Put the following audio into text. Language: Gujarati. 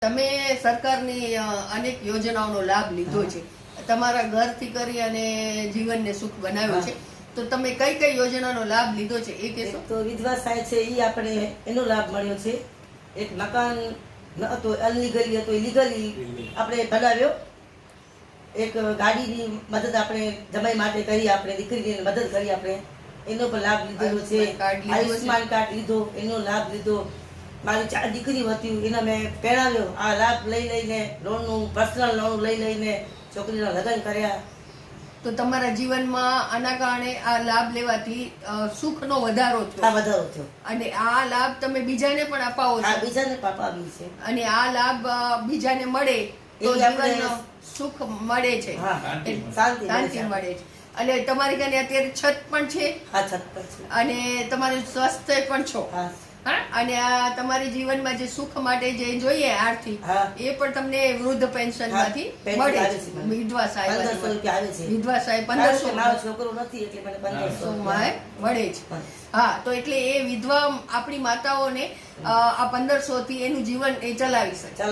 તમે સરકારની અનેક યોજનાઓનો લાભ લીધો છે, તમારા ઘરથી કરી અને જીવનને સુખ બનાવ્યું છે, તો તમે કઈ કઈ યોજનાનો લાભ લીધો છે એ કહેશો? તો વિધવા સહાય છે એ આપણે એનો લાભ મળ્યો છે. એક મકાન ન હતો, અનલીગલી હતો, એ લીગલી આપણે બનાવ્યો. એક ગાડીની મદદ આપણે જમાઈ માટે કરી, આપણે દીકરીની મદદ કરી, આપણે એનો પણ લાભ લીધેલો છે. આયુષ્માન કાર્ડ લીધો, એનો લાભ લીધો. મારી 4 દીકરીઓ હતી, એને મેં પહેરાવ્યો. આ લાભ લઈને લોનનું પર્સનલ લોન લઈને છોકરીના લગ્ન કર્યા. તો તમારા જીવનમાં આના કારણે આ લાભ લેવાથી સુખનો વધારો થયો. આ વધારો થયો અને આ લાભ તમે બીજાને પણ અપાવો છો. આ બીજાને પાપા આવી છે. અને આ લાભ બીજાને મળે તો જીવનનો સુખ મળે છે, શાંતિ મળે છે. અને તમારી કાને અત્યારે છત પણ છે. હા, છત પર છે. અને તમારું સ્વાસ્થ્ય પણ છો. હા. અને આ તમારી જીવનમાં જે સુખ માટે જે જોઈએ આર્થિક, એ પણ તમને વૃદ્ધ પેન્શન માંથી મળે છે. વિધવા સહાય વિધવા સહાય 1500 મારો છોકરો નથી એટલે મને 1500 મળે છે. હા, તો એટલે એ વિધવા આપણી માતાઓને આ 1500 થી એનું જીવન એ ચલાવી શકે.